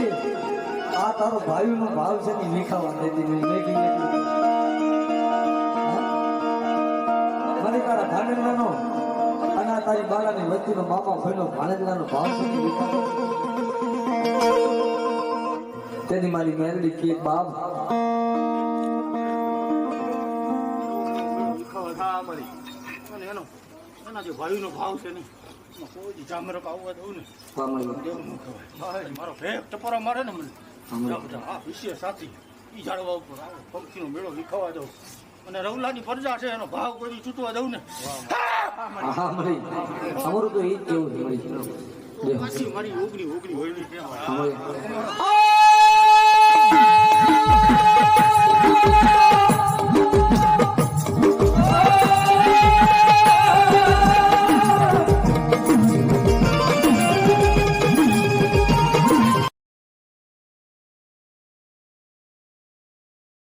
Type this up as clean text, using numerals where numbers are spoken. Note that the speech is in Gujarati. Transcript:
મારી આ તારો ભાઈનો ભાવ છે ને વિખાવા દેતી નહીં મેં કીધું મને તારા ભાણેજલાનો અને આ તારી બાળાની વચ્ચેનો મામા ભાઈનો ભાણેજલાનો ભાવ છે ને વિખાવા તેની મારી મેરડી કે બાપ એના જે ભાઈનો ભાવ છે ને કોઈ જામર આવવા દઉં ને મારો ભેગ ટપોરા મારે ને મને હા વિશેષ સાથી ઈ જાળવા ઉપર પંખીનો મેળો વિખાવા દઉં અને રવલાની પ્રજા છે એનો ભાવ કોઈ ચૂંટવા દઉં ને અમારું તો એ જ કેવું છે મારી ઓગણી હોય